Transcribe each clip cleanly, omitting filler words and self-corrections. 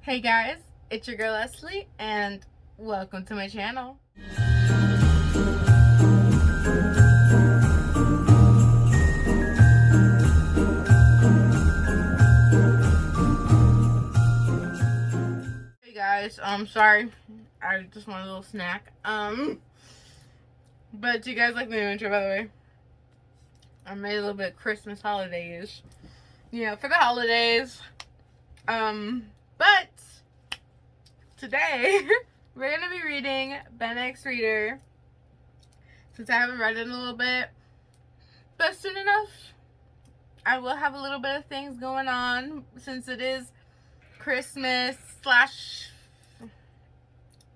Hey guys, it's your girl Leslie, and welcome to my channel. Hey guys, sorry, I just want a little snack. But do you guys like the new intro, by the way? I made a little bit Christmas holiday-ish, for the holidays. But today we're gonna be reading Ben X Reader, since I haven't read it in a little bit. But soon enough, I will have a little bit of things going on, since it is Christmas slash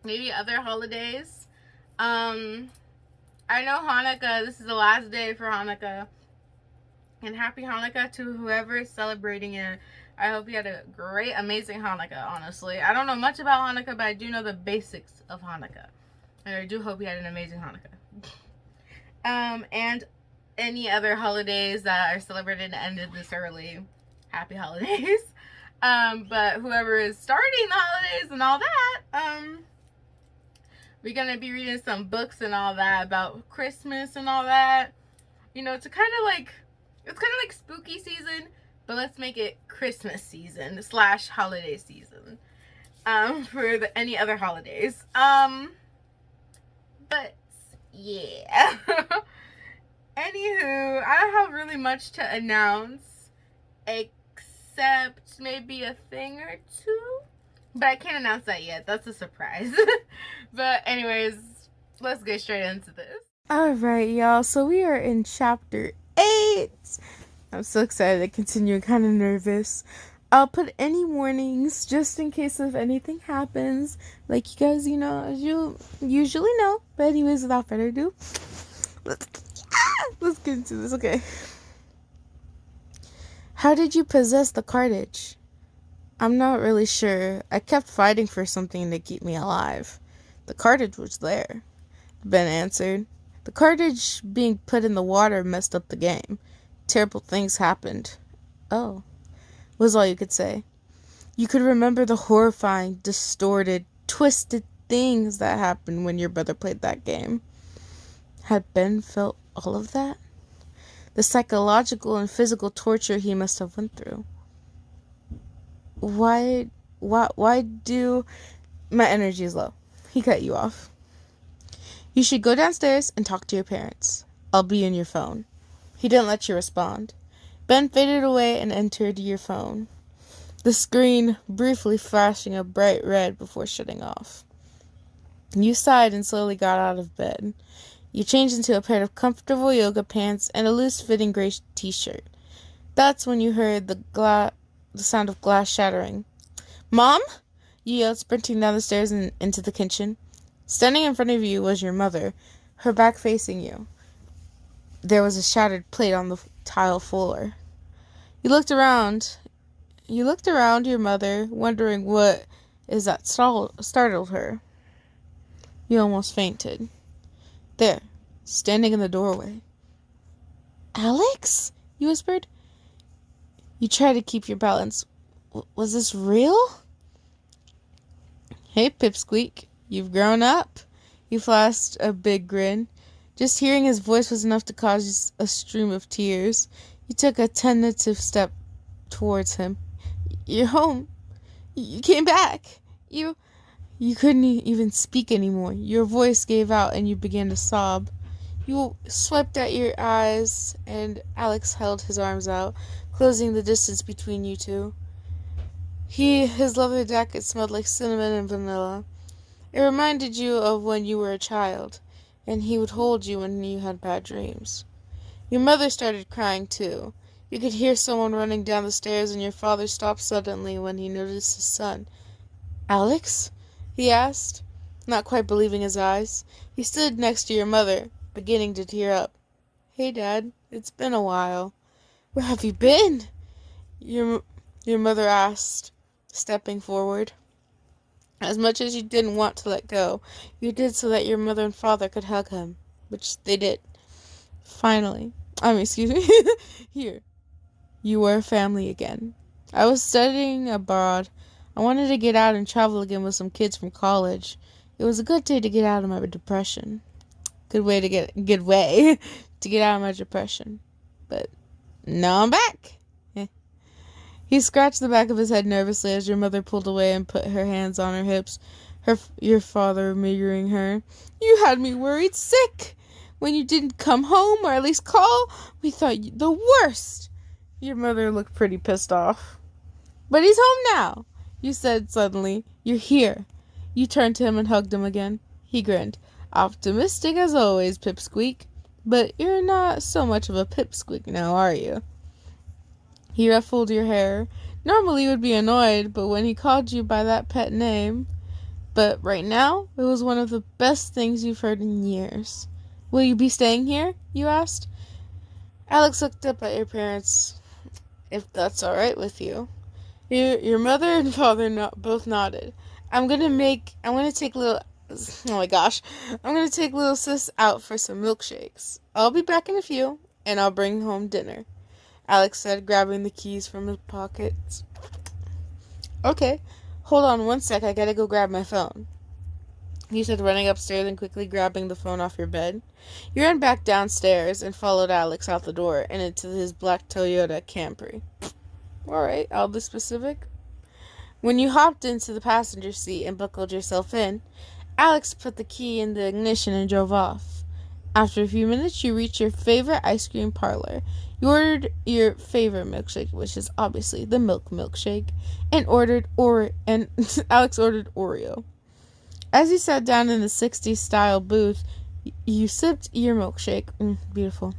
maybe other holidays. I know Hanukkah, this is the last day for Hanukkah, and happy Hanukkah to whoever is celebrating it. I hope you had a great, amazing Hanukkah, honestly. I don't know much about Hanukkah, but I do know the basics of Hanukkah. And I do hope you had an amazing Hanukkah. And any other holidays that are celebrated and ended this early, happy holidays. But whoever is starting the holidays and all that, we're gonna be reading some books and all that about Christmas and all that. It's kind of like spooky season, but let's make it Christmas season slash holiday season. For any other holidays. But yeah. Anywho, I don't have really much to announce, except maybe a thing or two. But I can't announce that yet. That's a surprise. But anyways, let's get straight into this. Alright, y'all. So we are in chapter 8. I'm so excited to continue. Kind of nervous. I'll put any warnings just in case if anything happens. Like you guys, as you usually know. But anyways, without further ado, let's get into this, okay? How did you possess the cartridge? I'm not really sure. I kept fighting for something to keep me alive. The cartridge was there, Ben answered. The cartridge being put in the water messed up the game. Terrible things happened. Oh, was all you could say. You could remember the horrifying, distorted, twisted things that happened when your brother played that game. Had Ben felt all of that? The psychological and physical torture he must have went through. Why do... My energy is low. He cut you off. You should go downstairs and talk to your parents. I'll be in your phone. He didn't let you respond. Ben faded away and entered your phone, the screen briefly flashing a bright red before shutting off. You sighed and slowly got out of bed. You changed into a pair of comfortable yoga pants and a loose-fitting gray t-shirt. That's when you heard the sound of glass shattering. Mom? You yelled, sprinting down the stairs and into the kitchen. Standing in front of you was your mother, her back facing you. There was a shattered plate on the tile floor. You looked around your mother, wondering what is that startled her. You almost fainted. There, standing in the doorway. Alex? You whispered. You tried to keep your balance. Was this real? Hey, Pipsqueak. You've grown up. You flashed a big grin. Just hearing his voice was enough to cause a stream of tears. You took a tentative step towards him. You're home. You came back. You couldn't even speak anymore. Your voice gave out and you began to sob. You swept at your eyes and Alex held his arms out, closing the distance between you two. His leather jacket smelled like cinnamon and vanilla. It reminded you of when you were a child, and he would hold you when you had bad dreams. Your mother started crying too. You could hear someone running down the stairs, and your father stopped suddenly when he noticed his son. Alex? He asked, not quite believing his eyes. He stood next to your mother, beginning to tear up. Hey, Dad, it's been a while. Where have you been? Your mother asked, stepping forward. As much as you didn't want to let go, you did so that your mother and father could hug him, which they did. Finally. Excuse me. Here. You were a family again. I was studying abroad. I wanted to get out and travel again with some kids from college. It was a good day to get out of my depression. Good way to get out of my depression. But now I'm back. He scratched the back of his head nervously as your mother pulled away and put her hands on her hips, your father mirroring her. You had me worried sick. When you didn't come home, or at least call, we thought you the worst. Your mother looked pretty pissed off. But he's home now, you said suddenly. You're here. You turned to him and hugged him again. He grinned. Optimistic as always, Pipsqueak. But you're not so much of a Pipsqueak now, are you? He ruffled your hair. Normally you would be annoyed, but when he called you by that pet name. But right now, it was one of the best things you've heard in years. Will you be staying here? You asked. Alex looked up at your parents. If that's all right with you. Your mother and father both nodded. I'm gonna take little sis out for some milkshakes. I'll be back in a few, and I'll bring home dinner, Alex said, grabbing the keys from his pockets. Okay, hold on one sec, I gotta go grab my phone, he said, running upstairs and quickly grabbing the phone off your bed. You ran back downstairs and followed Alex out the door and into his black Toyota Camry. Alright, I'll be specific. When you hopped into the passenger seat and buckled yourself in, Alex put the key in the ignition and drove off. After a few minutes, you reached your favorite ice cream parlor. You ordered your favorite milkshake, which is obviously the milk milkshake, and Alex ordered Oreo. As you sat down in the 60s style booth, you sipped your milkshake. Beautiful.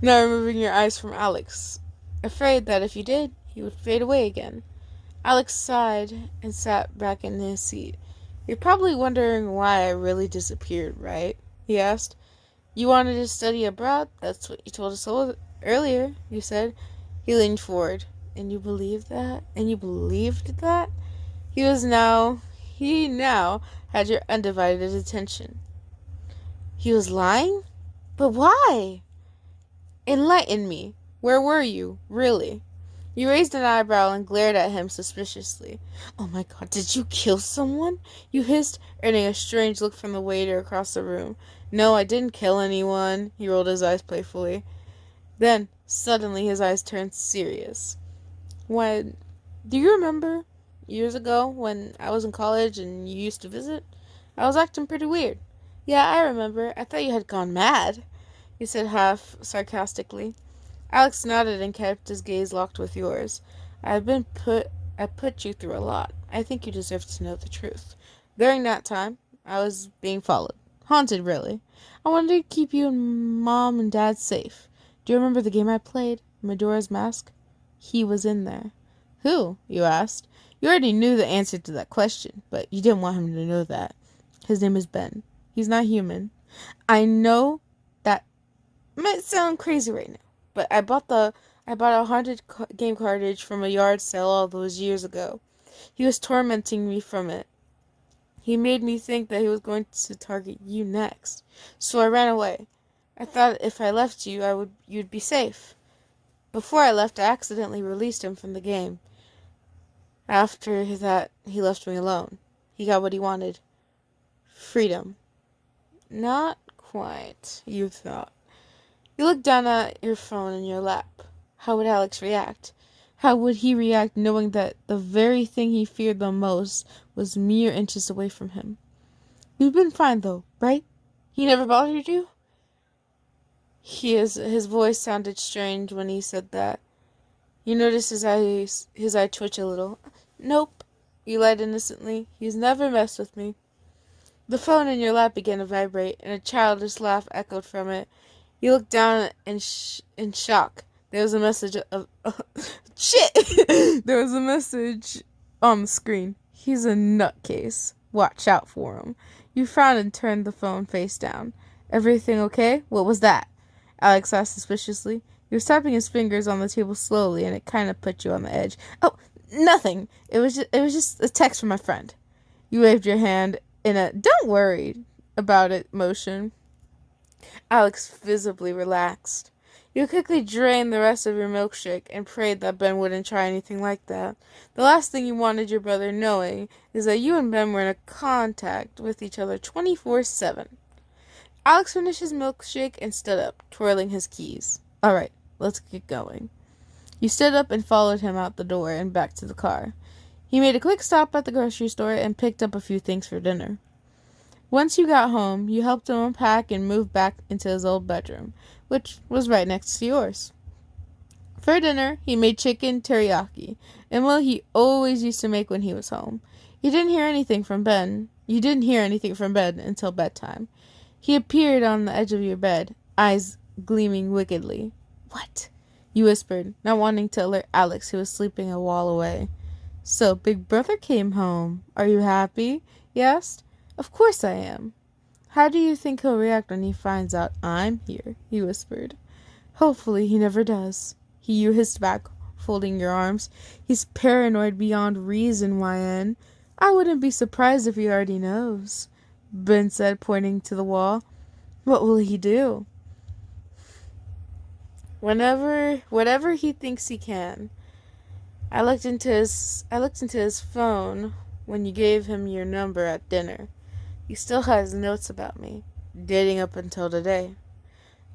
Not removing your eyes from Alex, afraid that if you did, he would fade away again. Alex sighed and sat back in his seat. You're probably wondering why I really disappeared, right? He asked. You wanted to study abroad? That's what you told us earlier, you said. He leaned forward. And you believed that? And you believed that? He now had your undivided attention. He was lying? But why? Enlighten me. Where were you, really? You raised an eyebrow and glared at him suspiciously. Oh my god, did you kill someone? You hissed, earning a strange look from the waiter across the room. No, I didn't kill anyone. He rolled his eyes playfully. Then, suddenly, his eyes turned serious. Do you remember years ago when I was in college and you used to visit? I was acting pretty weird. Yeah, I remember. I thought you had gone mad, he said half sarcastically. Alex nodded and kept his gaze locked with yours. I put you through a lot. I think you deserve to know the truth. During that time, I was being followed. Haunted, really. I wanted to keep you and Mom and Dad safe. Do you remember the game I played? Majora's Mask? He was in there. Who? You asked. You already knew the answer to that question, but you didn't want him to know that. His name is Ben. He's not human. I know that might sound crazy right now, but I bought a haunted game cartridge from a yard sale all those years ago. He was tormenting me from it. He made me think that he was going to target you next. So I ran away. I thought if I left you, you'd be safe. Before I left, I accidentally released him from the game. After that, he left me alone. He got what he wanted. Freedom. Not quite, you thought. You looked down at your phone in your lap. How would Alex react? How would he react knowing that the very thing he feared the most was mere inches away from him? You've been fine, though, right? He never bothered you? His voice sounded strange when he said that. You noticed his eye twitch a little. Nope, you lied innocently. He's never messed with me. The phone in your lap began to vibrate, and a childish laugh echoed from it. You looked down in shock. There was a message shit! There was a message on the screen. He's a nutcase. Watch out for him. You frowned and turned the phone face down. Everything okay? What was that? Alex asked suspiciously. He was tapping his fingers on the table slowly, and it kind of put you on the edge. Oh, nothing. It was just a text from my friend. You waved your hand in a "don't worry about it" motion. Alex visibly relaxed. You quickly drained the rest of your milkshake and prayed that Ben wouldn't try anything like that. The last thing you wanted your brother knowing is that you and Ben were in contact with each other 24/7. Alex finished his milkshake and stood up, twirling his keys. All right, let's get going. You stood up and followed him out the door and back to the car. He made a quick stop at the grocery store and picked up a few things for dinner. Once you got home, you helped him unpack and move back into his old bedroom, which was right next to yours. For dinner, he made chicken teriyaki, and what he always used to make when he was home. You didn't hear anything from Ben until bedtime. He appeared on the edge of your bed, eyes gleaming wickedly. What? You whispered, not wanting to alert Alex, who was sleeping a wall away. So, Big Brother came home. Are you happy? He asked. Of course I am. How do you think he'll react when he finds out I'm here? He whispered. Hopefully he never does. You hissed back, folding your arms. He's paranoid beyond reason, YN. I wouldn't be surprised if he already knows, Ben said, pointing to the wall. What will he do? Whatever he thinks he can. I looked into his phone when you gave him your number at dinner. He still has notes about me, dating up until today.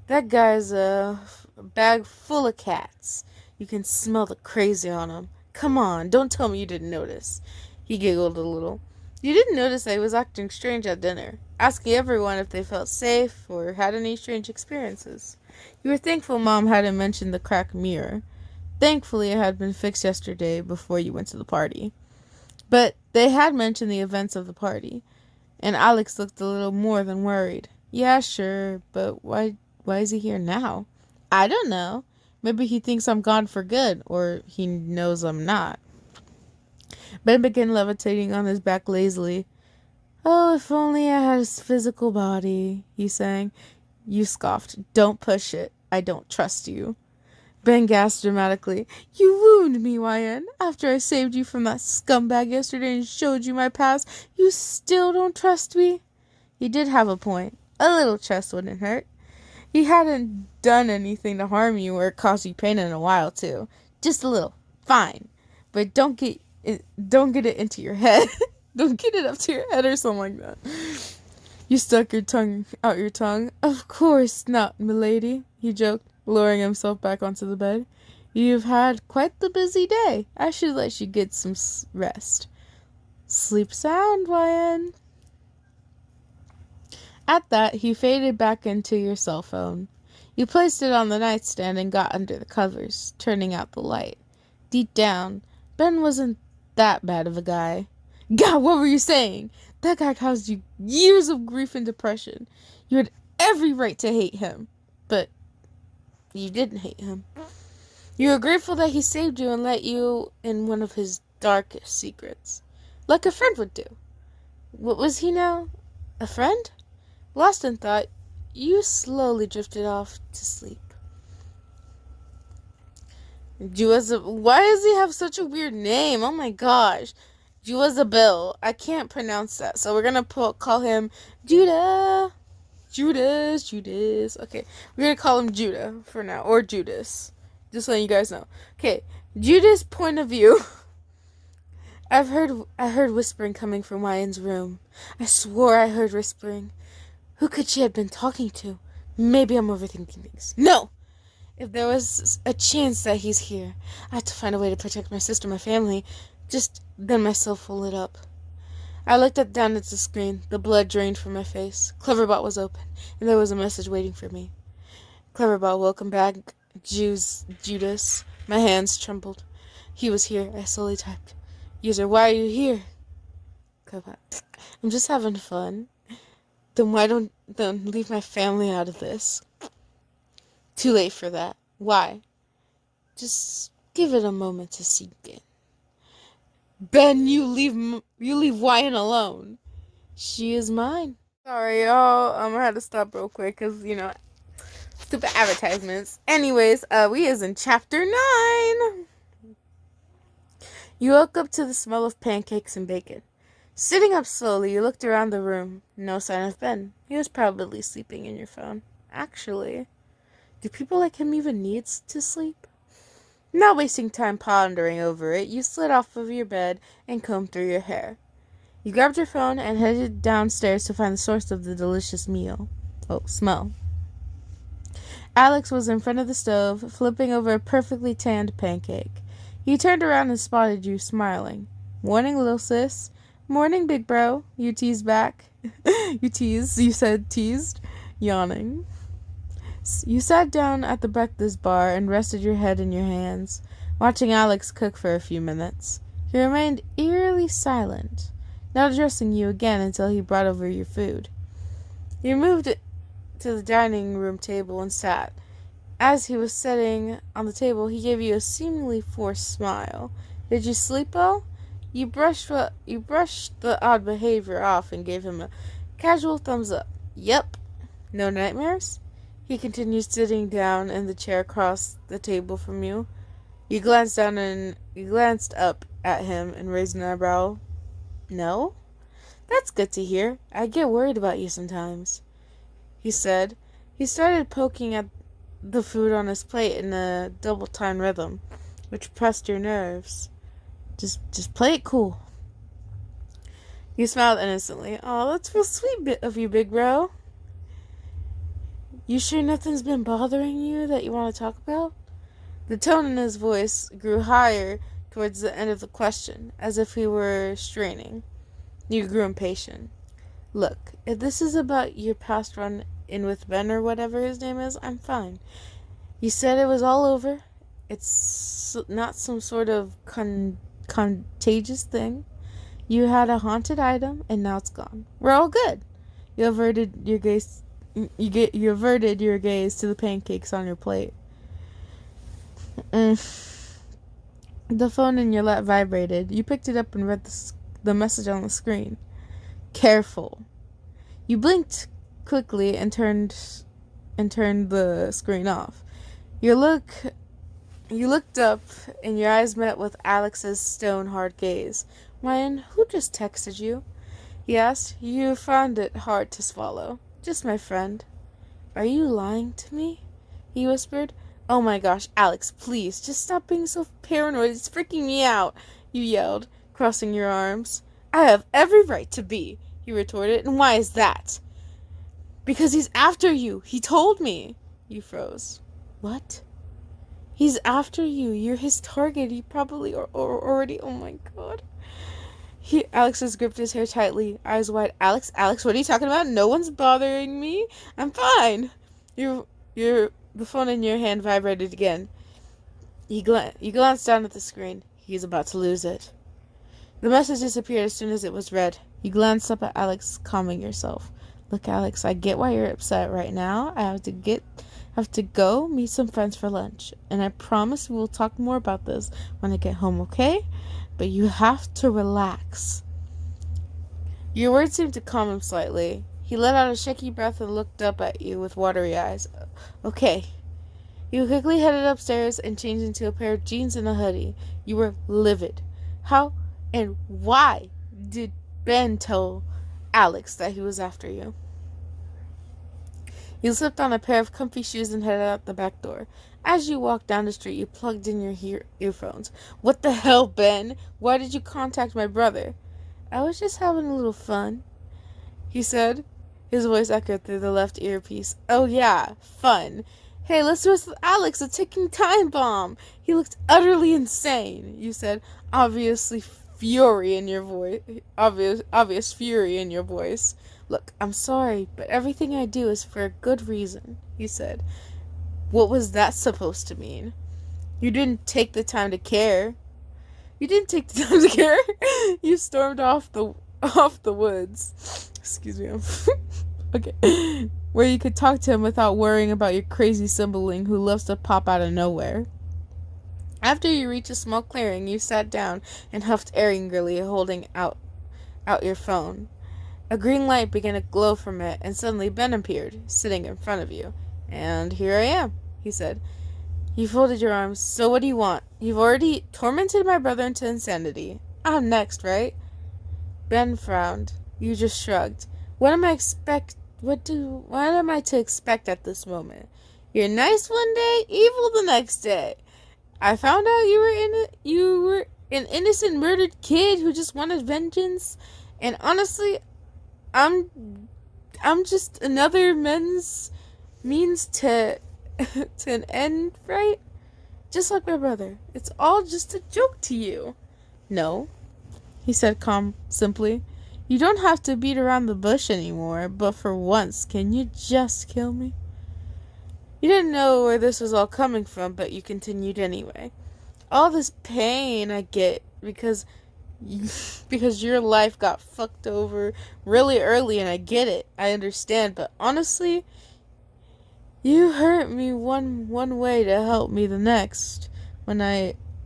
That guy's a bag full of cats. You can smell the crazy on him. Come on, don't tell me you didn't notice. He giggled a little. You didn't notice I was acting strange at dinner, asking everyone if they felt safe or had any strange experiences. You were thankful Mom hadn't mentioned the cracked mirror. Thankfully, it had been fixed yesterday before you went to the party. But they had mentioned the events of the party, and Alex looked a little more than worried. Yeah, sure, but why is he here now? I don't know. Maybe he thinks I'm gone for good, or he knows I'm not. Ben began levitating on his back lazily. Oh, if only I had his physical body, he sang. You scoffed. Don't push it. I don't trust you. Ben gasped dramatically. You wound me, YN. After I saved you from that scumbag yesterday and showed you my past, you still don't trust me? He did have a point. A little trust wouldn't hurt. He hadn't done anything to harm you or cause you pain in a while, too. Just a little. Fine. But don't get it into your head. Don't get it up to your head or something like that. You stuck your tongue out your tongue. Of course not, milady, he joked, lowering himself back onto the bed. You've had quite the busy day. I should let you get some rest. Sleep sound, YN. At that, he faded back into your cell phone. You placed it on the nightstand and got under the covers, turning out the light. Deep down, Ben wasn't that bad of a guy. God, what were you saying? That guy caused you years of grief and depression. You had every right to hate him. But you didn't hate him. You were grateful that he saved you and let you in one of his darkest secrets. Like a friend would do. What was he now? A friend? Lost in thought, you slowly drifted off to sleep. Why does he have such a weird name? Oh my gosh. Juazabil. I can't pronounce that, so we're gonna call him Judah. Judas. Okay, we're gonna call him Judah for now, or Judas. Just letting you guys know. Okay, Judah's point of view. I heard whispering coming from Ryan's room. I swore I heard whispering. Who could she have been talking to? Maybe I'm overthinking things. No! If there was a chance that he's here, I have to find a way to protect my sister, my family. Just then my cell phone lit up. I looked down at the screen. The blood drained from my face. Cleverbot was open, and there was a message waiting for me. Cleverbot, welcome back, Judas. My hands trembled. He was here. I slowly typed. User, why are you here? Cleverbot, I'm just having fun. Then leave my family out of this. Too late for that. Why? Just give it a moment to sink in. Ben, you leave Wyan alone. She is mine. Sorry, y'all. I had to stop real quick because, stupid advertisements. Anyways, we is in chapter 9. You woke up to the smell of pancakes and bacon. Sitting up slowly, you looked around the room. No sign of Ben. He was probably sleeping in your phone. Actually, Do people like him even need to sleep? Not wasting time pondering over it, you slid off of your bed and combed through your hair. You grabbed your phone and headed downstairs to find the source of the delicious smell. Alex was in front of the stove, flipping over a perfectly tanned pancake. He turned around and spotted you, smiling. "Morning, little sis." "Morning, big bro," you teased back. You said teased, yawning. You sat down at the breakfast bar and rested your head in your hands, watching Alex cook for a few minutes. He remained eerily silent, not addressing you again until he brought over your food. You moved to the dining room table and sat. As he was sitting on the table, he gave you a seemingly forced smile. "Did you sleep well?" You brushed the odd behavior off and gave him a casual thumbs up. "Yep." "No nightmares?" He continued, sitting down in the chair across the table from you. You glanced up at him and raised an eyebrow. "No?" "That's good to hear. I get worried about you sometimes," he said. He started poking at the food on his plate in a double-time rhythm, which pressed your nerves. Just play it cool." You smiled innocently. "Oh, that's real sweet of you, big bro." "You sure nothing's been bothering you that you want to talk about?" The tone in his voice grew higher towards the end of the question, as if he were straining. You grew impatient. "Look, if this is about your past run-in with Ben or whatever his name is, I'm fine. You said it was all over. It's not some sort of contagious thing. You had a haunted item, and now it's gone. We're all good." You averted your gaze. You averted your gaze to the pancakes on your plate. The phone in your lap vibrated. You picked it up and read the message on the screen. "Careful." You blinked quickly and turned the screen off. You looked up and your eyes met with Alex's stone-hard gaze. "Ryan, who just texted you?" he asked. You found it hard to swallow. "Just my friend." "Are you lying to me?" he whispered. "Oh my gosh, Alex, please, just stop being so paranoid. It's freaking me out," you yelled, crossing your arms. "I have every right to be," he retorted. "And why is that?" "Because he's after you. He told me." You froze. "What?" "He's after you. You're his target. He probably already... Oh my god." Alex has gripped his hair tightly, eyes wide. Alex, what are you talking about? "No one's bothering me. I'm fine." The phone in your hand vibrated again. You glanced down at the screen. He's about to lose it. The message disappeared as soon as it was read. You glanced up at Alex, calming yourself. "Look, Alex, I get why you're upset right now. I have to go meet some friends for lunch, and I promise we will talk more about this when I get home, okay? But you have to relax." Your words seemed to calm him slightly. He let out a shaky breath and looked up at you with watery eyes. "Okay." You quickly headed upstairs and changed into a pair of jeans and a hoodie. You were livid. How and why did Ben tell Alex that he was after you? You slipped on a pair of comfy shoes and headed out the back door. As you walked down the street, you plugged in your earphones. "What the hell, Ben? Why did you contact my brother?" "I was just having a little fun," he said. His voice echoed through the left earpiece. "Oh yeah, fun. Hey, let's mess with Alex, a ticking time bomb. He looked utterly insane," you said, obvious fury in your voice. "Look, I'm sorry, but everything I do is for a good reason," he said. What was that supposed to mean? You didn't take the time to care. You stormed off the woods. Excuse me. Okay. Where you could talk to him without worrying about your crazy sibling who loves to pop out of nowhere. After you reached a small clearing, you sat down and huffed angrily, holding out your phone. A green light began to glow from it, and suddenly Ben appeared, sitting in front of you. "And here I am," he said. You folded your arms. "So what do you want? You've already tormented my brother into insanity. I'm next, right?" Ben frowned. You just shrugged. What am I to expect at this moment?" You're nice one day, evil the next day. I found out you were an innocent murdered kid who just wanted vengeance, and honestly, I'm just another means to to an end, right? Just like my brother. It's all just a joke to you. No, he said simply. You don't have to beat around the bush anymore, but for once, can you just kill me? You didn't know where this was all coming from, but you continued anyway. All this pain I get because your life got fucked over really early, and I get it. I understand, but honestly, you hurt me one way to help me the next, when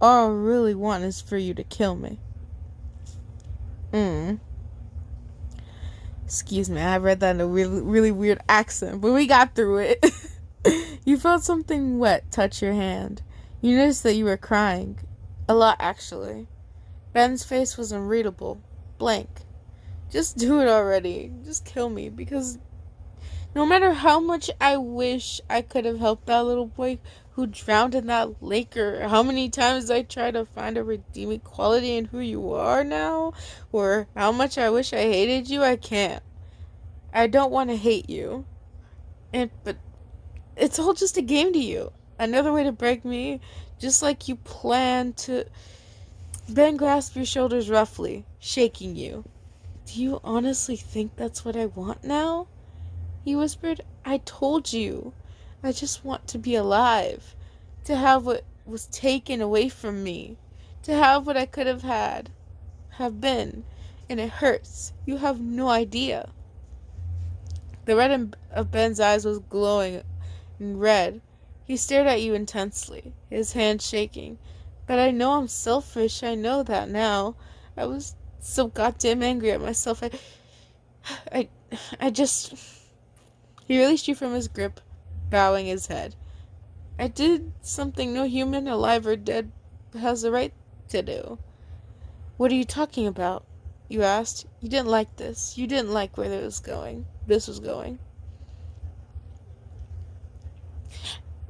all I really want is for you to kill me. Excuse me, I read that in a really, really weird accent, but we got through it. You felt something wet touch your hand. You noticed that you were crying. A lot, actually. Ben's face was unreadable. Blank. Just do it already. Just kill me, because no matter how much I wish I could have helped that little boy who drowned in that lake, or how many times I try to find a redeeming quality in who you are now, or how much I wish I hated you, I can't. I don't want to hate you. But it's all just a game to you. Another way to break me, just like you plan to. Ben grasped your shoulders roughly, shaking you. Do you honestly think that's what I want now? He whispered. I told you. I just want to be alive. To have what was taken away from me. To have what I could have been. And it hurts. You have no idea. The red of Ben's eyes was glowing red. He stared at you intensely, his hand shaking. But I know I'm selfish. I know that now. I was so goddamn angry at myself. I just... He released you from his grip, bowing his head. I did something no human, alive or dead, has the right to do. What are you talking about? You asked. You didn't like this. You didn't like where this was going.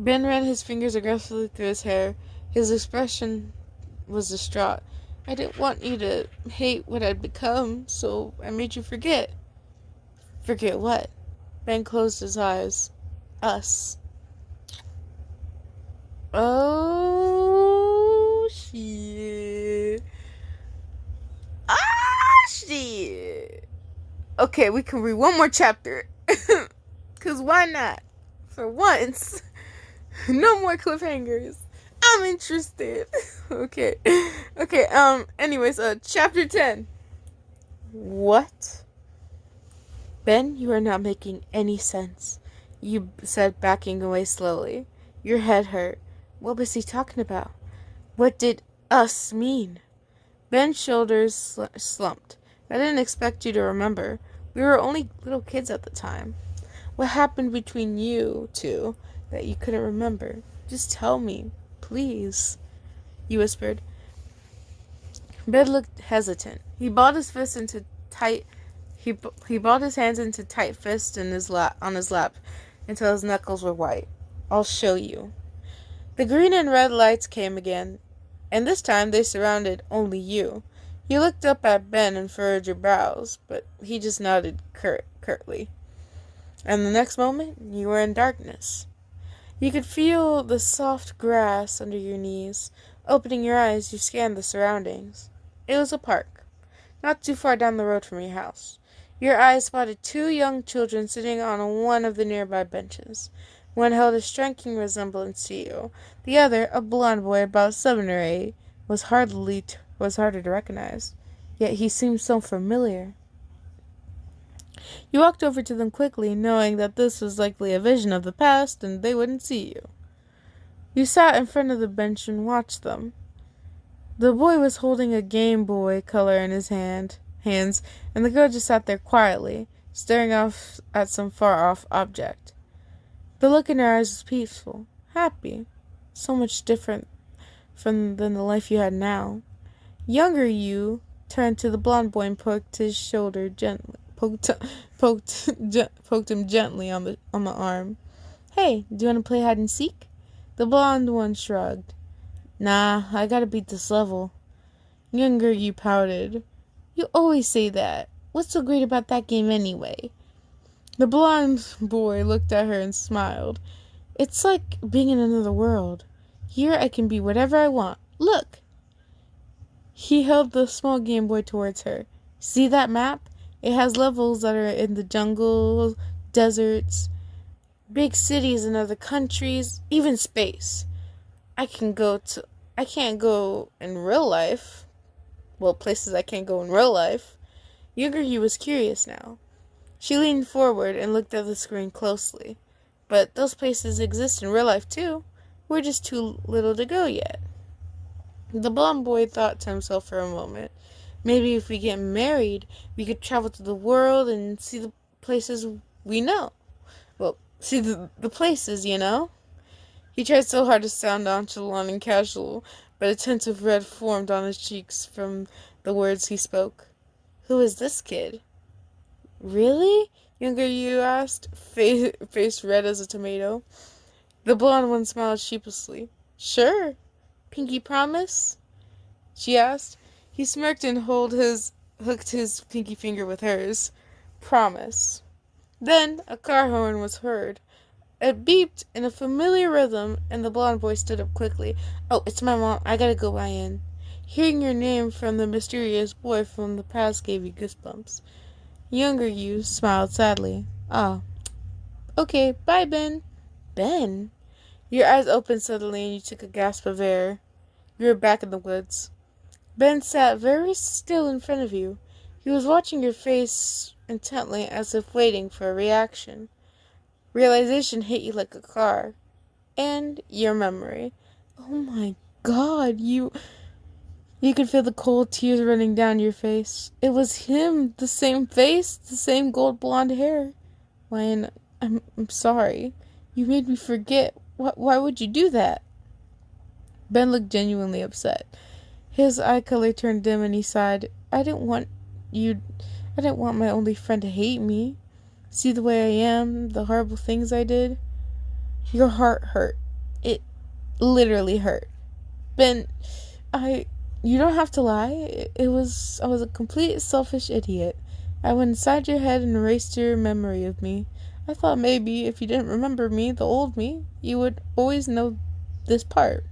Ben ran his fingers aggressively through his hair. His expression was distraught. I didn't want you to hate what I'd become, so I made you forget. Forget what? Ben closed his eyes. Us. Oh, shit. Shit. Okay, we can read one more chapter. Because why not? For once. No more cliffhangers. I'm interested. Okay. Anyways, chapter 10. What? Ben, you are not making any sense, you said, backing away slowly. Your head hurt. What was he talking about? What did us mean? Ben's shoulders slumped. I didn't expect you to remember. We were only little kids at the time. What happened between you two that you couldn't remember? Just tell me, please, you whispered. Ben looked hesitant. He balled his fists into tight. He balled his hands into tight fists on his lap until his knuckles were white. I'll show you. The green and red lights came again, and this time they surrounded only you. You looked up at Ben and furrowed your brows, but he just nodded curtly. And the next moment, you were in darkness. You could feel the soft grass under your knees. Opening your eyes, you scanned the surroundings. It was a park, not too far down the road from your house. Your eyes spotted two young children sitting on one of the nearby benches. One held a striking resemblance to you. The other, a blond boy about 7 or 8, was harder to recognize. Yet he seemed so familiar. You walked over to them quickly, knowing that this was likely a vision of the past and they wouldn't see you. You sat in front of the bench and watched them. The boy was holding a Game Boy Color in his hands, and the girl just sat there quietly, staring off at some far-off object. The look in her eyes was peaceful, happy, so much different than the life you had now. Younger you turned to the blond boy and poked his shoulder gently, poked him gently on the arm. Hey, do you want to play hide and seek? The blonde one shrugged. Nah, I gotta beat this level. Younger you pouted. You always say that. What's so great about that game anyway? The blonde boy looked at her and smiled. It's like being in another world. Here I can be whatever I want. Look! He held the small Game Boy towards her. See that map? It has levels that are in the jungles, deserts, big cities in other countries, even space. I can't go in real life. Well, places I can't go in real life. Younger was curious now. She leaned forward and looked at the screen closely. But those places exist in real life too. We're just too little to go yet. The blond boy thought to himself for a moment. Maybe if we get married, we could travel to the world and see the places we know. Well, see the places, you know? He tried so hard to sound nonchalant and casual, but a tint of red formed on his cheeks from the words he spoke. Who is this kid? Really? Younger you asked, face red as a tomato. The blonde one smiled sheepishly. Sure. Pinky promise? She asked. He smirked and hooked his pinky finger with hers. Promise. Then a car horn was heard. It beeped in a familiar rhythm, and the blonde boy stood up quickly. Oh, it's my mom. I gotta go by in. Hearing your name from the mysterious boy from the past gave you goosebumps. Younger you smiled sadly. Ah, okay, bye, Ben. Ben? Your eyes opened suddenly and you took a gasp of air. You were back in the woods. Ben sat very still in front of you. He was watching your face intently as if waiting for a reaction. Realization hit you like a car. And your memory. Oh my God, you could feel the cold tears running down your face. It was him, the same face, the same gold blonde hair. Wayne, I'm sorry. You made me forget. Why would you do that? Ben looked genuinely upset. His eye color turned dim and he sighed. I didn't want my only friend to hate me. See the way I am, the horrible things I did. Your heart hurt. It literally hurt. Ben, you don't have to lie. I was a complete selfish idiot. I went inside your head and erased your memory of me. I thought maybe if you didn't remember me, the old me, you would always know this part.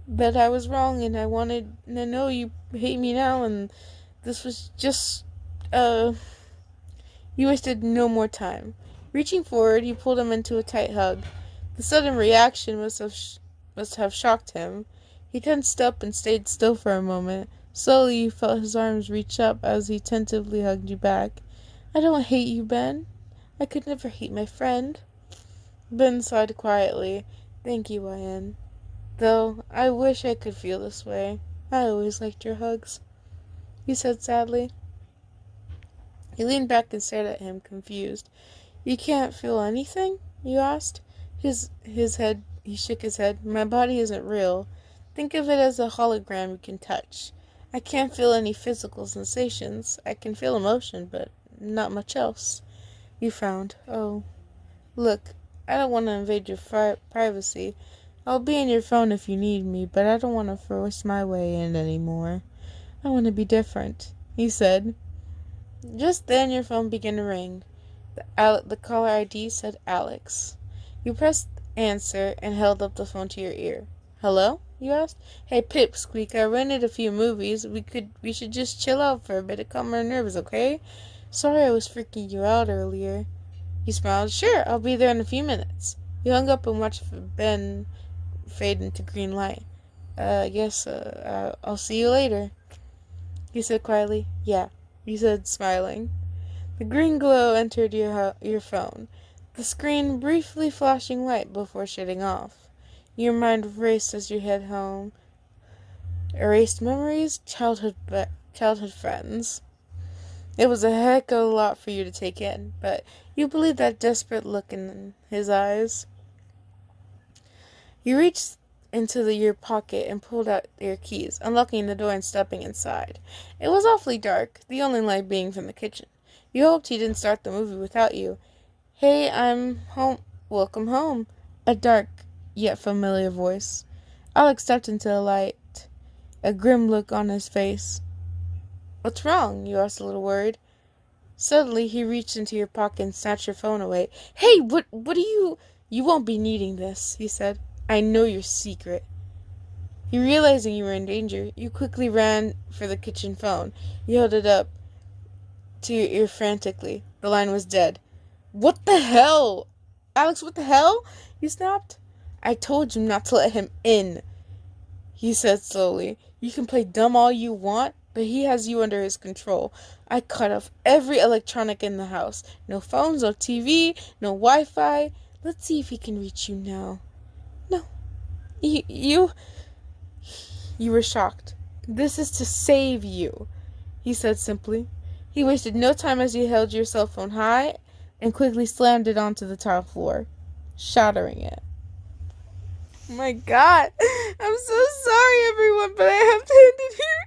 But I was wrong and I wanted to know you hate me now and this was just, you wasted no more time. Reaching forward, he pulled him into a tight hug. The sudden reaction must have shocked him. He tensed up and stayed still for a moment. Slowly, you felt his arms reach up as he tentatively hugged you back. I don't hate you, Ben. I could never hate my friend. Ben sighed quietly. Thank you, Ian. Though, I wish I could feel this way. I always liked your hugs. He said sadly. He leaned back and stared at him, confused. You can't feel anything? You asked. He shook his head. My body isn't real. Think of it as a hologram you can touch. I can't feel any physical sensations. I can feel emotion, but not much else. You frowned. Oh. Look, I don't want to invade your privacy. I'll be in your phone if you need me, but I don't want to force my way in anymore. I want to be different, he said. Just then your phone began to ring. The caller ID said Alex. You pressed answer and held up the phone to your ear. Hello? You asked. Hey, Pipsqueak, I rented a few movies. We should just chill out for a bit to calm our nerves, okay? Sorry I was freaking you out earlier. He smiled. Sure, I'll be there in a few minutes. You hung up and watched Ben fade into green light. I'll see you later. He said quietly. Yeah, he said, smiling. The green glow entered your phone, the screen briefly flashing light before shutting off. Your mind raced as you head home. Erased memories, childhood friends. It was a heck of a lot for you to take in, but you believed that desperate look in his eyes. You reached into your pocket and pulled out your keys, unlocking the door and stepping inside. It was awfully dark, the only light being from the kitchen. You hoped he didn't start the movie without you. Hey, I'm home. Welcome home. A dark, yet familiar voice. Alex stepped into the light, a grim look on his face. What's wrong? You asked, a little worried. Suddenly, he reached into your pocket and snatched your phone away. Hey, what do you... You won't be needing this, he said. I know your secret. You realizing you were in danger, you quickly ran for the kitchen phone. You held it up to your ear frantically. The line was dead. What the hell? Alex, what the hell? You snapped. I told you not to let him in, he said slowly. You can play dumb all you want, but he has you under his control. I cut off every electronic in the house. No phones, no TV, no Wi-Fi. Let's see if he can reach you now. No. You were shocked. This is to save you, he said simply. He wasted no time as he held your cell phone high and quickly slammed it onto the tile floor, shattering it. Oh my god. I'm so sorry, everyone, but I have to end it here.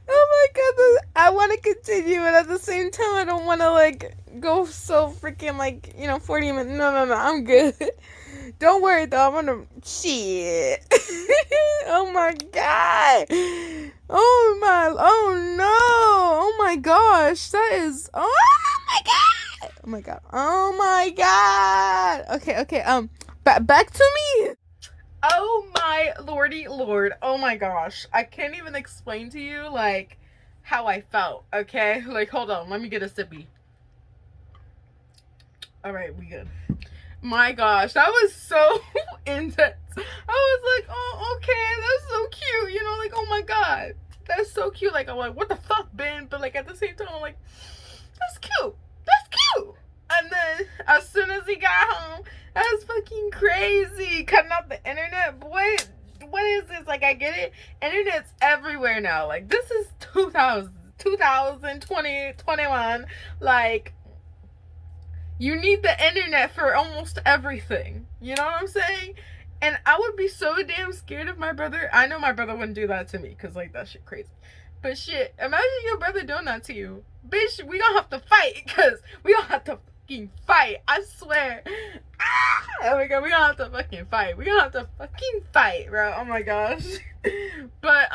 Oh my god. I want to continue, but at the same time, I don't want to, go so freaking, 40 minutes. No. I'm good. Don't worry, though. I'm gonna... Shit. Oh my god. Oh no. Oh my gosh. That is... Oh my god. Oh my god. Oh my god. Okay. Back to me. Oh my lordy lord. Oh my gosh. I can't even explain to you, how I felt, okay? Hold on. Let me get a sippy. Alright, we good. My gosh, that was so intense. I was like, oh, okay, that's so cute. Oh my god. That's so cute. I'm like, what the fuck, Ben? But, at the same time, I'm like, that's cute. That's cute. And then, as soon as he got home, that was fucking crazy. Cutting out the internet. Boy, what is this? I get it. Internet's everywhere now. This is 2020, 21. You need the internet for almost everything. You know what I'm saying? And I would be so damn scared of my brother. I know my brother wouldn't do that to me, because, that shit crazy. But shit, imagine your brother doing that to you. Bitch, we gonna have to fight, because we gonna have to fucking fight. I swear. Oh my god, we gonna have to fucking fight. We gonna have to fucking fight, bro. Oh my gosh. But,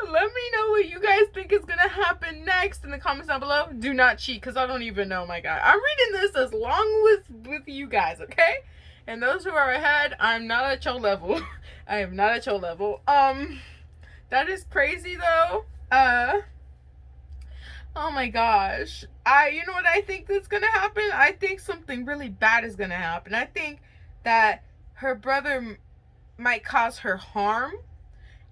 let me know what you guys think is gonna happen next in the comments down below. Do not cheat, because I don't even know, my god. I'm reading this as long with you guys, okay? And those who are ahead, I'm not at your level. I am not at your level. That is crazy, though. Oh my gosh. You know what I think that's gonna happen? I think something really bad is gonna happen. I think that her brother might cause her harm.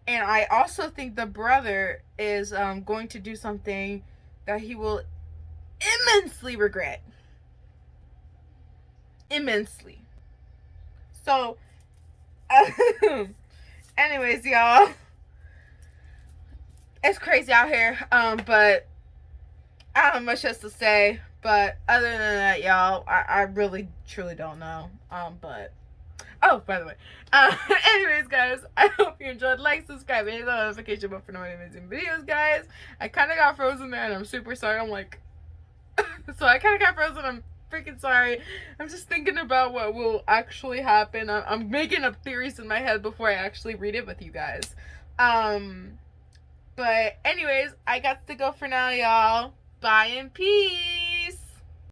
And I also think the brother is going to do something that he will immensely regret. Immensely. So, anyways, y'all. It's crazy out here. But I don't have much else to say. But other than that, y'all, I really, truly don't know. But... Oh, by the way. Anyways, guys, I hope you enjoyed. Subscribe, and hit the notification bell for no amazing videos, guys. I kind of got frozen there, and I'm super sorry. I'm like... So I kind of got frozen. I'm freaking sorry. I'm just thinking about what will actually happen. I'm making up theories in my head before I actually read it with you guys. But anyways, I got to go for now, y'all. Bye and peace.